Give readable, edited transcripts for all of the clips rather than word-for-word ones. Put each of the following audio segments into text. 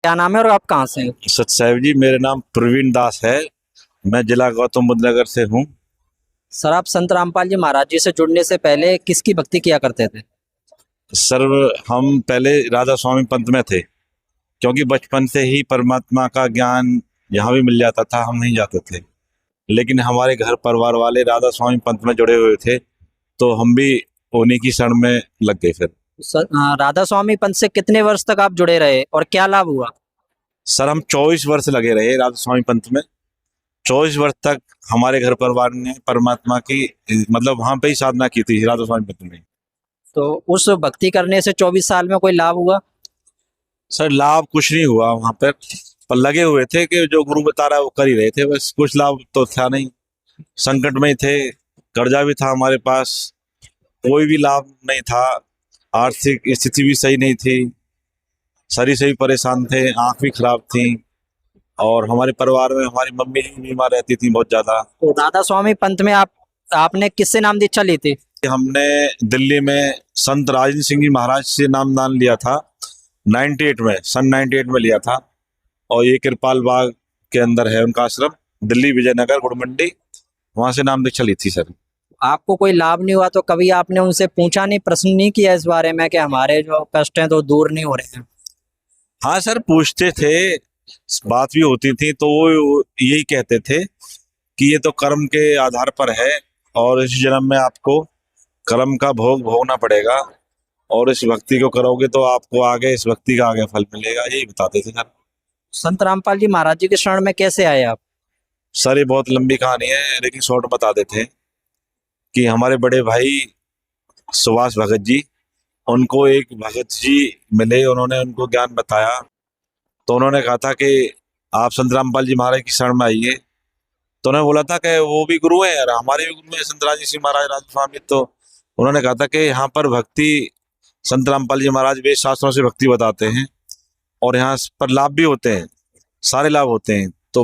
क्या नाम है और आप कहाँ से हैं? सच साहिब जी, मेरा नाम प्रवीण दास है। मैं जिला गौतम बुद्ध नगर से हूँ। सर, आप संत रामपाल जी महाराज जी से जुड़ने से पहले किसकी भक्ति किया करते थे? सर, हम पहले राधा स्वामी पंथ में थे, क्योंकि बचपन से ही परमात्मा का ज्ञान यहाँ भी मिल जाता था, हम नहीं जाते थे। लेकिन हमारे घर परिवार वाले राधा स्वामी पंथ में जुड़े हुए थे, तो हम भी उन्हीं की शरण में लग गए फिर। राधा स्वामी पंथ से कितने वर्ष तक आप जुड़े रहे और क्या लाभ हुआ? सर, हम 24 वर्ष लगे रहे राधा स्वामी पंथ में। 24 वर्ष तक हमारे घर परिवार ने परमात्मा की मतलब वहां पे ही साधना की थी, राधा स्वामी पंथ में। तो उस भक्ति करने से 24 साल में कोई लाभ हुआ? सर, लाभ कुछ नहीं हुआ वहां पर लगे हुए थे कि जो गुरु बता रहा है वो कर ही रहे थे, बस कुछ लाभ तो था नहीं। संकट में ही थे, कर्जा भी था हमारे पास, कोई भी लाभ नहीं था। आर्थिक स्थिति भी सही नहीं थी, शरीर से भी परेशान थे, आंख भी खराब थी, और हमारे परिवार में हमारी मम्मी भी बीमार रहती थी बहुत ज्यादा। तो राधा स्वामी पंथ में आपने किससे नाम दीक्षा ली थी? हमने दिल्ली में संत राजेंद्र सिंह जी महाराज से नामदान लिया था 98 में, सन 98 में लिया था। और ये कृपाल बाग के अंदर है उनका आश्रम, दिल्ली विजयनगर गुड़ मंडी, वहां से नाम दीक्षा ली थी सर। आपको कोई लाभ नहीं हुआ तो कभी आपने उनसे पूछा नहीं, प्रश्न नहीं किया इस बारे में कि हमारे जो कष्ट हैं तो दूर नहीं हो रहे हैं? हाँ सर, पूछते थे, बात भी होती थी, तो वो यही कहते थे कि ये तो कर्म के आधार पर है, और इस जन्म में आपको कर्म का भोग भोगना पड़ेगा, और इस भक्ति को करोगे तो आपको आगे इस भक्ति का आगे फल मिलेगा, यही बताते थे सर। संत रामपाल जी महाराज जी के शरण में कैसे आए आप? सर, ये बहुत लंबी कहानी है, लेकिन शॉर्ट बता देते हैं कि हमारे बड़े भाई सुभाष भगत जी, उनको एक भगत जी मिले, उन्होंने उनको ज्ञान बताया। तो उन्होंने कहा था कि आप संत रामपाल जी महाराज की शरण में आइए। तो उन्होंने बोला था कि वो भी गुरु हैं और हमारे भी गुरु हैं संत राजेंद्र सिंह महाराज राधा स्वामी। तो उन्होंने कहा था कि यहाँ पर भक्ति संत रामपाल जी महाराज वेद शास्त्रों से भक्ति बताते हैं, और यहाँ पर लाभ भी होते हैं, सारे लाभ होते हैं। तो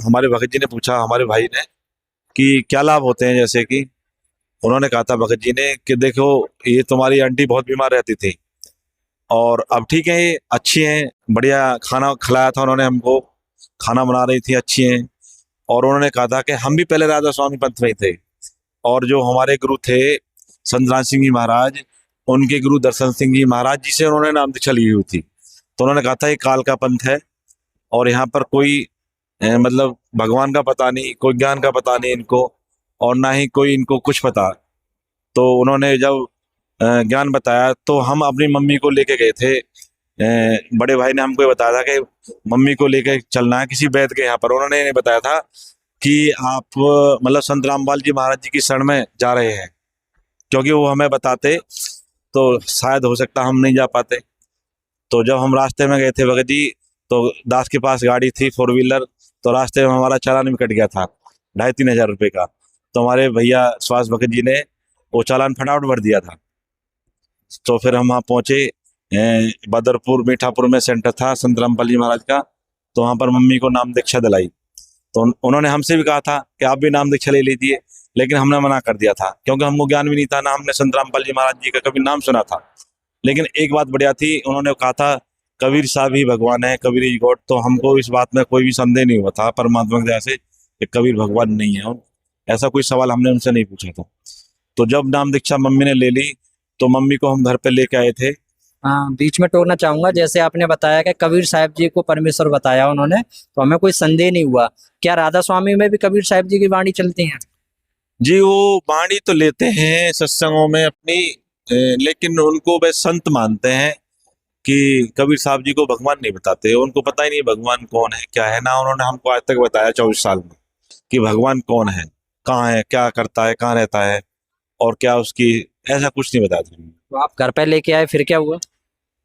हमारे भगत जी ने पूछा हमारे भाई ने कि क्या लाभ होते हैं, जैसे कि उन्होंने कहा था भगत जी ने कि देखो, ये तुम्हारी आंटी बहुत बीमार रहती थी, और अब ठीक है, ये अच्छी हैं, बढ़िया खाना खिलाया था उन्होंने हमको, खाना बना रही थी, अच्छी हैं। और उन्होंने कहा था कि हम भी पहले राधा स्वामी पंथ में ही थे, और जो हमारे गुरु थे संत राम सिंह जी महाराज, उनके गुरु दर्शन सिंह जी महाराज जी से उन्होंने नाम दीक्षा ली हुई थी। तो उन्होंने कहा था ये काल का पंथ है, और यहाँ पर कोई मतलब भगवान का पता नहीं, कोई ज्ञान का पता नहीं इनको, और ना ही कोई इनको कुछ पता। तो उन्होंने जब ज्ञान बताया, तो हम अपनी मम्मी को लेके गए थे। बड़े भाई ने हमको बताया था कि मम्मी को लेके चलना है किसी वैद्य के यहाँ पर। उन्होंने ये बताया था कि आप मतलब संत रामपाल जी महाराज जी की शरण में जा रहे हैं, क्योंकि वो हमें बताते तो शायद हो सकता हम नहीं जा पाते। तो जब हम रास्ते में गए थे भगत जी, तो दास के पास गाड़ी थी 4 व्हीलर, तो रास्ते में हमारा चालान भी कट गया था 2,500-3,000 रुपये का। तो हमारे भैया सुभाष भगत जी ने वो चालान फटाफट भर दिया था। तो फिर हम वहाँ पहुंचे, बदरपुर मीठापुर में सेंटर था संत रामपाल जी महाराज का। तो वहाँ पर मम्मी को नाम दीक्षा दिलाई। तो उन्होंने हमसे भी कहा था कि आप भी नाम दीक्षा ले लीजिए, लेकिन हमने मना कर दिया था, क्योंकि हमको ज्ञान भी नहीं था ना, हमने संत रामपाल जी महाराज जी का कभी नाम सुना था। लेकिन एक बात बढ़िया थी, उन्होंने कहा था कबीर साहब ही भगवान है, कबीर इज गॉड। तो हमको इस बात में कोई भी संदेह नहीं हुआ था परमात्मा की दया से कि कबीर भगवान नहीं है, ऐसा कोई सवाल हमने उनसे नहीं पूछा था। तो जब नाम दीक्षा मम्मी ने ले ली, तो मम्मी को हम घर पे लेके आए थे। हाँ, बीच में टोकना चाहूंगा, जैसे आपने बताया कि कबीर साहब जी को परमेश्वर बताया उन्होंने, तो हमें कोई संदेह नहीं हुआ। क्या राधा स्वामी में भी कबीर साहब जी की वाणी चलती है? जी, वो वाणी तो लेते हैं सत्संगों में अपनी, लेकिन उनको वे संत मानते हैं कि कबीर साहब जी को भगवान नहीं बताते। उनको पता ही नहीं भगवान कौन है, क्या है ना। उन्होंने हमको आज तक बताया 24 साल में कि भगवान कौन है, कहाँ है, क्या करता है, कहाँ रहता है, और क्या उसकी, ऐसा कुछ नहीं बताया था। तो आप घर पे लेके आए, फिर क्या हुआ?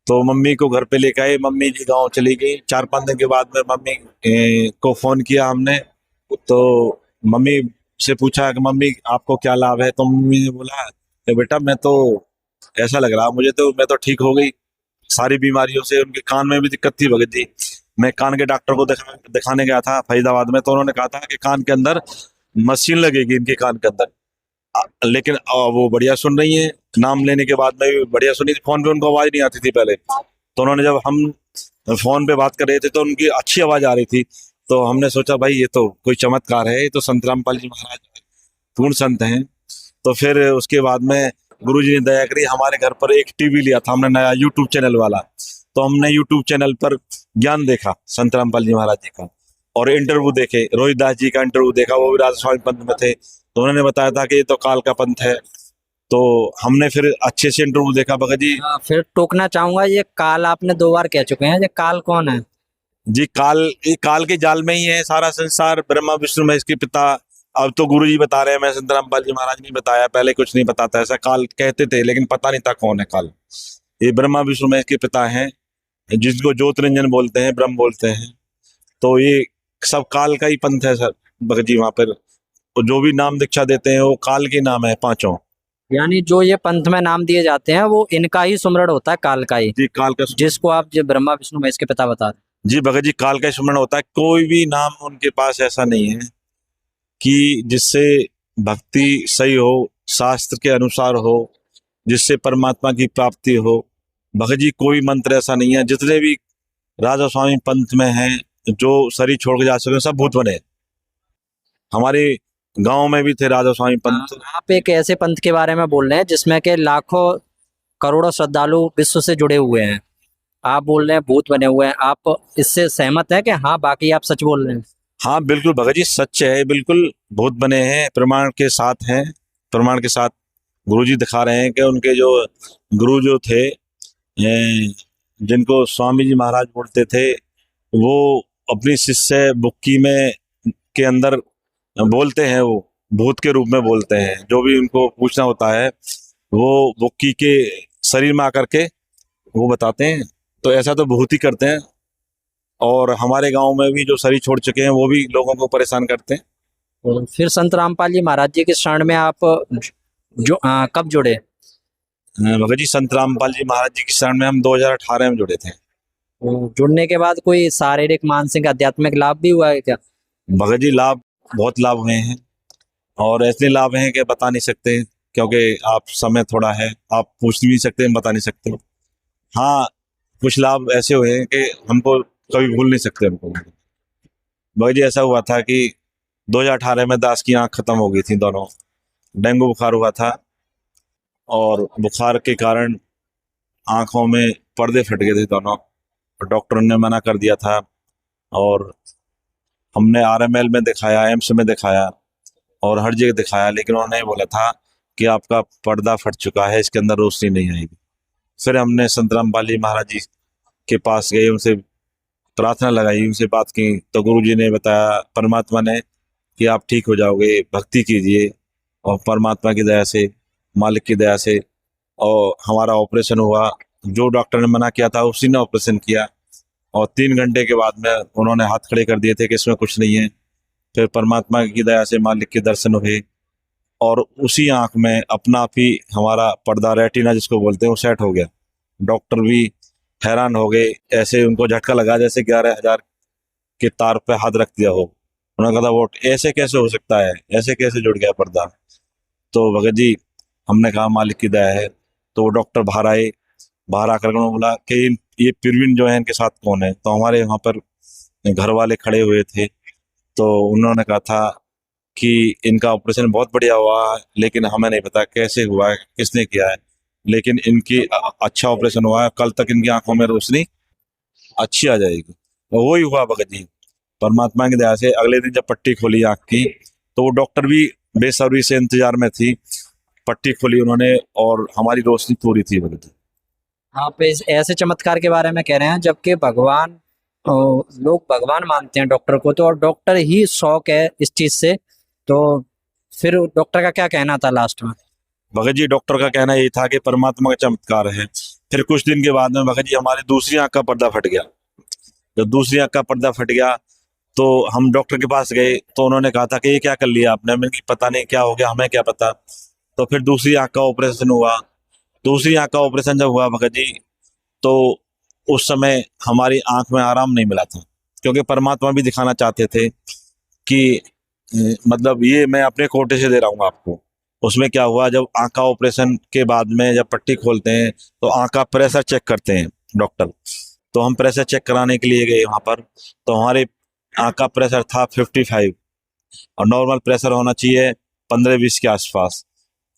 तो मम्मी को घर पे लेके आए, मम्मी जी गांव चली गई। 4-5 दिन के बाद में मम्मी को फोन किया हमने। तो मम्मी से पूछा कि मम्मी आपको क्या लाभ है? तो मम्मी ने बोला कि बेटा मैं तो, ऐसा लग रहा मुझे तो मैं तो ठीक हो गई सारी बीमारियों से। उनके कान में भी दिक्कत थी भगत जी। मैं कान के डॉक्टर को दिखाने गया था फरीदाबाद में, तो उन्होंने कहा था कि कान के अंदर मशीन लगेगी इनके कान के अंदर। लेकिन वो बढ़िया सुन रही है, नाम लेने के बाद में भी बढ़िया सुनी। फोन पे उनको आवाज नहीं आती थी पहले। तो उन्होंने जब हम फोन पे बात कर रहे थे तो उनकी अच्छी आवाज आ रही थी। तो हमने सोचा भाई ये तो कोई चमत्कार है, ये तो संत रामपाल जी महाराज पूर्ण संत हैं। तो फिर उसके बाद में गुरुजी ने दया करी, हमारे घर पर एक टीवी लिया था हमने नया, यूट्यूब चैनल वाला। तो हमने यूट्यूब चैनल पर ज्ञान देखा संत रामपाल जी महाराज जी का, और इंटरव्यू देखे, रोहित दास जी का इंटरव्यू देखा, वो भी राधा स्वामी पंथ में थे। तो उन्होंने बताया था कि ये तो काल का पंथ है। तो हमने फिर अच्छे से इंटरव्यू देखा भगत जी। फिर टोकना चाहूंगा, ये काल आपने 2 बार कह चुके हैं, ये काल कौन है? जी ये काल के जाल में ही है सारा संसार, ब्रह्मा विष्णु महेश के पिता। अब तो गुरु जी बता रहे हैं, मैं संत रामपाल जी महाराज ने बताया, पहले कुछ नहीं बताता, ऐसा काल कहते थे लेकिन पता नहीं था कौन है काल। ये ब्रह्मा विष्णु महेश के पिता हैं, जिसको ज्योत रंजन बोलते हैं, ब्रह्म बोलते हैं। तो ये सब काल का ही पंथ है सर भगत जी। वहां पर तो जो भी नाम दीक्षा देते हैं वो काल के नाम है पांचों। यानी जो ये पंथ में नाम दिए जाते हैं वो इनका ही सुमरण होता है, काल का ही, जी काल का, जिसको आप जो ब्रह्मा विष्णु महेश के पिता बता रहे जी भगत जी काल का स्मरण होता है। कोई भी नाम उनके पास ऐसा नहीं है कि जिससे भक्ति सही हो, शास्त्र के अनुसार हो, जिससे परमात्मा की प्राप्ति हो। भगत जी कोई मंत्र ऐसा नहीं है। जितने भी राधा स्वामी पंथ में हैं जो शरीर छोड़ के जा सके, सब भूत बने। हमारे गांव में भी थे राधा स्वामी पंथ। आप एक ऐसे पंथ के बारे में बोल रहे हैं जिसमें के लाखों करोड़ों श्रद्धालु विश्व से जुड़े हुए हैं, आप बोल रहे हैं भूत बने हुए हैं, आप इससे सहमत हैं कि हाँ बाकी आप सच बोल रहे हैं? हाँ बिल्कुल भगत जी सच है, बिल्कुल भूत बने हैं, प्रमाण के साथ हैं। प्रमाण के साथ गुरुजी दिखा रहे हैं कि उनके जो गुरु जो थे, जिनको स्वामी जी महाराज बोलते थे, वो अपनी शिष्य बुक्की में के अंदर बोलते हैं, वो भूत के रूप में बोलते हैं। जो भी उनको पूछना होता है वो बुक्की के शरीर में आकर के वो बताते हैं। तो ऐसा तो भूत ही करते हैं। और हमारे गांव में भी जो शरीर छोड़ चुके हैं वो भी लोगों को परेशान करते हैं। तो फिर संत रामपाल जी महाराज जी के शरण में आप जो कब जुड़े? भगत जी संत रामपाल जी महाराज जी के शरण में हम 2018 में जुड़े थे। तो जुड़ने के बाद कोई शारीरिक मानसिक आध्यात्मिक लाभ भी हुआ है क्या? भगत जी लाभ, बहुत लाभ हुए हैं, और ऐसे लाभ हैं कि बता नहीं सकते, क्योंकि आप समय थोड़ा है, आप पूछ नहीं सकते, बता नहीं सकते। हाँ कुछ लाभ ऐसे हुए हैं कि हमको कभी भूल नहीं सकते हमको। भगत जी ऐसा हुआ था कि 2018 में दास की आंख खत्म हो गई थी दोनों। डेंगू बुखार हुआ था, और बुखार के कारण आंखों में पर्दे फट गए थे दोनों। डॉक्टर ने मना कर दिया था, और हमने आरएमएल में दिखाया, एम्स में दिखाया, और हर जगह दिखाया, लेकिन उन्होंने बोला था कि आपका पर्दा फट चुका है, इसके अंदर रोशनी नहीं आएगी। फिर हमने संत रामपाल जी महाराज जी के पास गए, उनसे प्रार्थना लगाई, उनसे बात की। तो गुरुजी ने बताया, परमात्मा ने, कि आप ठीक हो जाओगे, भक्ति कीजिए, और परमात्मा की दया से, मालिक की दया से। और हमारा ऑपरेशन हुआ, जो डॉक्टर ने मना किया था उसी ने ऑपरेशन किया, और 3 घंटे के बाद में उन्होंने हाथ खड़े कर दिए थे कि इसमें कुछ नहीं है। फिर परमात्मा की दया से मालिक के दर्शन हुए, और उसी आंख में अपना आप ही हमारा पर्दा, रेटिना जिसको बोलते हैं, वो सेट हो गया। डॉक्टर भी हैरान हो गए, ऐसे उनको झटका लगा जैसे 11,000 के तार पे हाथ रख दिया हो। उन्होंने कहा वो ऐसे कैसे हो सकता है, ऐसे कैसे जुड़ गया पर्दा। तो भगत जी हमने कहा मालिक की दया है। तो वो डॉक्टर बाहर आए, बाहर आकर उन्होंने बोला कि ये प्रवीण जो है इनके साथ कौन है। तो हमारे वहाँ पर घर वाले खड़े हुए थे, तो उन्होंने कहा था कि इनका ऑपरेशन बहुत बढ़िया हुआ, लेकिन हमें नहीं पता कैसे हुआ है, किसने किया है, लेकिन इनकी अच्छा ऑपरेशन हुआ है, कल तक इनकी आंखों में रोशनी अच्छी आ जाएगी। तो वही हुआ भगत जी, परमात्मा की दया से। अगले दिन जब पट्टी खोली आंख की, तो वो डॉक्टर भी बेसब्री से इंतजार में थी। पट्टी खोली उन्होंने, और हमारी रोशनी पूरी थी भगत जी। आप ऐसे चमत्कार के बारे में कह रहे हैं, जबकि भगवान लोग भगवान मानते हैं डॉक्टर को, तो और डॉक्टर ही शौक है इस चीज से, तो फिर डॉक्टर का क्या कहना था लास्ट में? भगत जी डॉक्टर का कहना यही था कि परमात्मा का चमत्कार है। फिर कुछ दिन के बाद में भगत जी हमारी दूसरी आंख का पर्दा फट गया। जब दूसरी आंख का पर्दा फट गया, तो हम डॉक्टर के पास गए, तो उन्होंने कहा था कि ये क्या कर लिया आपने। मैंने कहा पता नहीं क्या हो गया, हमें क्या पता। तो फिर दूसरी आंख का ऑपरेशन हुआ। दूसरी आंख का ऑपरेशन जब हुआ भगत जी, तो उस समय हमारी आंख में आराम नहीं मिला था, क्योंकि परमात्मा भी दिखाना चाहते थे कि मतलब ये मैं अपने कोटे से दे रहा हूँ आपको। उसमें क्या हुआ, जब आंख का ऑपरेशन के बाद में जब पट्टी खोलते हैं, तो आंख का प्रेशर चेक करते हैं डॉक्टर। तो हम प्रेशर चेक कराने के लिए गए वहाँ पर, तो हमारे आँख का प्रेशर था 55 और नॉर्मल प्रेशर होना चाहिए 15-20 के आसपास।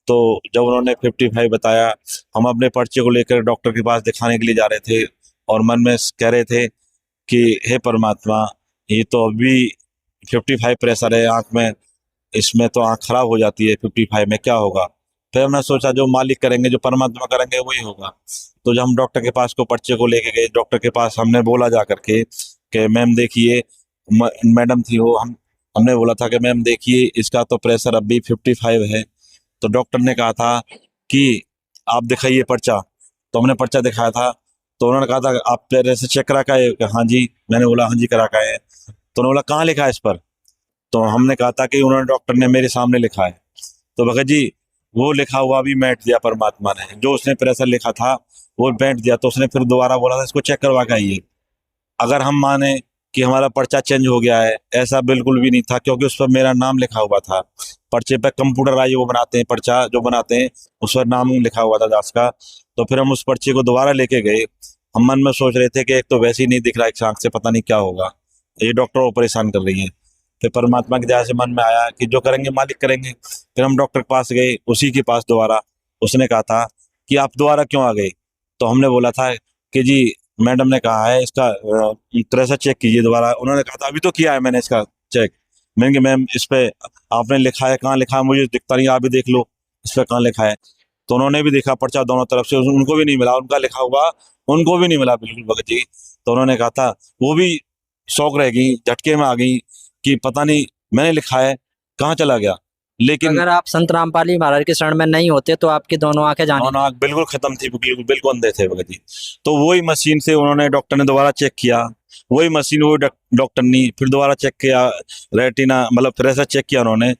तो जब उन्होंने 55 बताया, हम अपने पर्चे को लेकर डॉक्टर के पास दिखाने के लिए जा रहे थे और मन में कह रहे थे कि हे परमात्मा, ये तो अभी 55 प्रेशर है आँख में, इसमें तो आँख खराब हो जाती है 55 में, क्या होगा। फिर हमने सोचा जो मालिक करेंगे, जो परमात्मा करेंगे वही होगा। तो जब हम डॉक्टर के पास को पर्चे को लेके गए, डॉक्टर के पास हमने बोला जा करके कि मैम देखिए, मैडम थी वो, हमने बोला था कि मैम देखिए इसका तो प्रेशर अभी 55 है। तो डॉक्टर ने कहा था कि आप दिखाइए पर्चा। तो हमने पर्चा दिखाया था, तो उन्होंने कहा था आप प्रेशर चेक करा का है? हाँ जी। मैंने बोला हाँ जी करा का है। तो उन्होंने बोला कहाँ लिखा है इस पर? तो हमने कहा था कि उन्होंने, डॉक्टर ने मेरे सामने लिखा है। तो भगत जी वो लिखा हुआ भी बैठ दिया परमात्मा ने, जो उसने प्रेशर लिखा था वो बैठ दिया। तो उसने फिर दोबारा बोला था इसको चेक करवा के आइए। अगर हम माने कि हमारा पर्चा चेंज हो गया है, ऐसा बिल्कुल भी नहीं था, क्योंकि उस पर मेरा नाम लिखा हुआ था। पर्चे पे कंप्यूटराइज वो बनाते हैं, पर्चा जो बनाते हैं उस पर नाम लिखा हुआ था दास का। तो फिर हम उस पर्चे को दोबारा लेके गए। हम मन में सोच रहे थे कि एक तो वैसे ही नहीं दिख रहा, एक आंख से पता नहीं क्या होगा, ये डॉक्टर को परेशान कर रही है। फिर परमात्मा की दया से मन में आया कि जो करेंगे मालिक करेंगे। फिर हम डॉक्टर के पास गए, उसी के पास दोबारा। उसने कहा था कि आप दोबारा क्यों आ गए? तो हमने बोला था कि जी मैडम ने कहा है इसका प्रेशर चेक कीजिए दोबारा। उन्होंने कहा था अभी तो किया है मैंने इसका चेक। मैंने कहा मैम इस पे आपने लिखा है, कहाँ लिखा है मुझे दिखता नहीं, आप भी देख लो इस पे कहाँ लिखा है। तो उन्होंने भी देखा पर्चा दोनों तरफ से, उनको भी नहीं मिला, उनका लिखा हुआ उनको भी नहीं मिला बिल्कुल भगत जी। तो उन्होंने कहा था, वो भी शौक रह गई, झटके में आ गई कि पता नहीं मैंने लिखा है कहाँ चला गया। लेकिन अगर आप संत रामपाल महाराज के शरण में नहीं होते तो आपकी दोनों आंखें जाने दोनों आँख बिल्कुल खत्म थी, बिल्कुल अंधे थे भगत जी। तो वही मशीन से उन्होंने, डॉक्टर ने दोबारा चेक किया, वही मशीन वही डॉक्टर ने फिर दोबारा चेक किया, रेटिना मतलब प्रेशर चेक किया उन्होंने।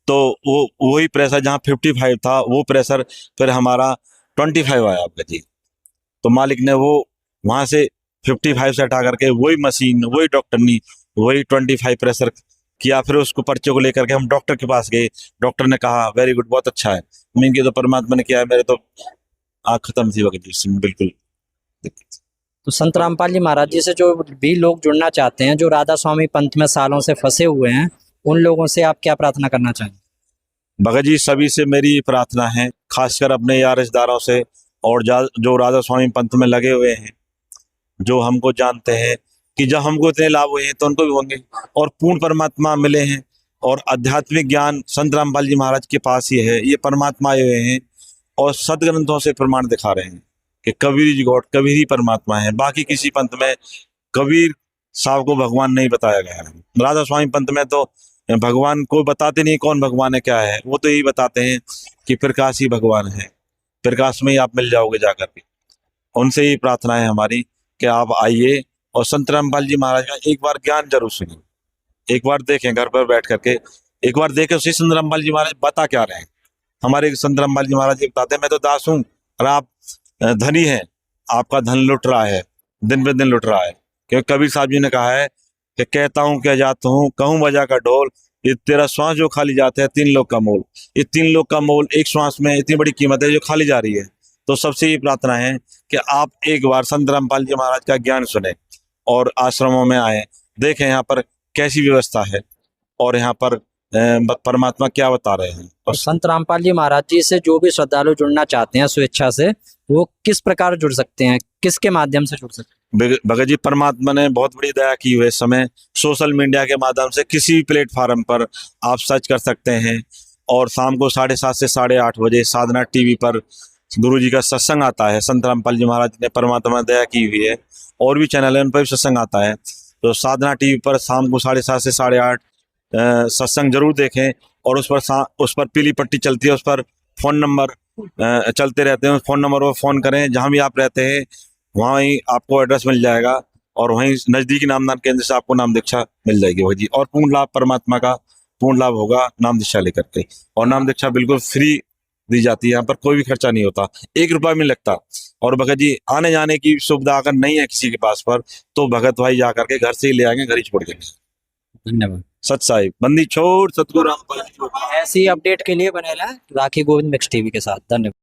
तो वो वही प्रेशर जहाँ 55 था वो प्रेशर फिर हमारा 25 आया भगत जी। तो मालिक ने वो वहां से 55 से हटा करके वही मशीन वही डॉक्टर ने वही 25 प्रेशर किया। फिर उसको पर्चे को लेकर के हम डॉक्टर के पास गए। डॉक्टर ने कहा वेरी गुड, बहुत अच्छा है। मैंने तो परमात्मा ने किया है, मेरे तो आँख खत्म थी भगत जी बिल्कुल। तो संत रामपाल जी महाराज जी से जो भी लोग जुड़ना चाहते हैं, जो राधा स्वामी पंथ में सालों से फंसे हुए हैं, उन लोगों से आप क्या प्रार्थना करना चाहेंगे? भगत जी सभी से मेरी प्रार्थना है, खासकर अपने यार रिश्तेदारों से और जो राधा स्वामी पंथ में लगे हुए हैं, जो हमको जानते हैं कि जब हमको इतने लाभ हुए हैं तो उनको भी होंगे, और पूर्ण परमात्मा मिले हैं। और आध्यात्मिक ज्ञान संत रामपाल जी महाराज के पास ही है, ये परमात्मा आए हुए हैं और सदग्रंथों से प्रमाण दिखा रहे हैं कि कबीर जी गॉड, कबीर ही परमात्मा है। बाकी किसी पंथ में कबीर साहब को भगवान नहीं बताया गया है। राधा स्वामी पंथ में तो भगवान को बताते नहीं कौन भगवान है क्या है, वो तो यही बताते हैं कि प्रकाश ही भगवान है, प्रकाश में ही आप मिल जाओगे जाकर के। उनसे ही प्रार्थना है हमारी कि आप आइए और संत रामपाल जी महाराज का एक बार ज्ञान जरूर सुनिए, एक बार देखें घर पर बैठ करके, एक बार देखें उसी संत रामपाल जी महाराज बता क्या रहे हैं। हमारे संत रामपाल जी महाराज जी बताते हैं मैं तो दास हूँ और आप धनी हैं, आपका धन लुट रहा है, दिन पे दिन लुट रहा है। क्योंकि कबीर साहब जी ने कहा है कि कहता हूँ क्या जाता हूँ, कहूँ बजा का ढोल, ये तेरा श्वास जो खाली जाता है 3 लोग का मोल। ये 3 लोग का मोल एक श्वास में इतनी बड़ी कीमत है जो खाली जा रही है। तो सबसे ये प्रार्थना है कि आप एक बार संत रामपाल जी महाराज का ज्ञान सुने और आश्रमों में आए, देखें यहाँ पर कैसी व्यवस्था है और यहाँ पर परमात्मा क्या बता रहे हैं। और संत रामपाल जी महाराज जी से जो भी श्रद्धालु जुड़ना चाहते हैं स्वेच्छा से, वो किस प्रकार जुड़ सकते हैं, किसके माध्यम से जुड़ सकते हैं? भगत जी परमात्मा ने बहुत बड़ी दया की हुई, इस समय सोशल मीडिया के माध्यम से किसी भी प्लेटफार्म पर आप सर्च कर सकते हैं और शाम को 7:30 से 8:30 बजे साधना टीवी पर गुरु जी का सत्संग आता है। संत रामपाल जी महाराज ने परमात्मा ने दया की हुई है, और भी चैनल है उन पर भी सत्संग आता है। तो साधना टीवी पर शाम को 7:30 से 8:30 सत्संग जरूर देखें। और उस पर पीली पट्टी चलती है, उस पर फोन नंबर चलते रहते हैं, उस फोन नंबर पर फोन करें। जहाँ भी आप रहते हैं वहाँ ही आपको एड्रेस मिल जाएगा और वहीं नजदीकी नामदान केंद्र से आपको नाम दीक्षा मिल जाएगी भाई जी। और पूर्ण लाभ परमात्मा का पूर्ण लाभ होगा नाम दीक्षा लेकर के। और नाम दीक्षा बिल्कुल फ्री दी जाती है, यहाँ पर कोई भी खर्चा नहीं होता, 1 रुपया भी नहीं लगता। और भगत जी आने जाने की सुविधा अगर नहीं है किसी के पास पर, तो भगत भाई जा करके घर से ही ले आएंगे, घर ही छोड़ देंगे। धन्यवाद। सत साहिब बंदी छोड़ सतगुरु रामपाल जी। ऐसी अपडेट के लिए बने रहें राखी गोविंद मिक्स टीवी के साथ। धन्यवाद।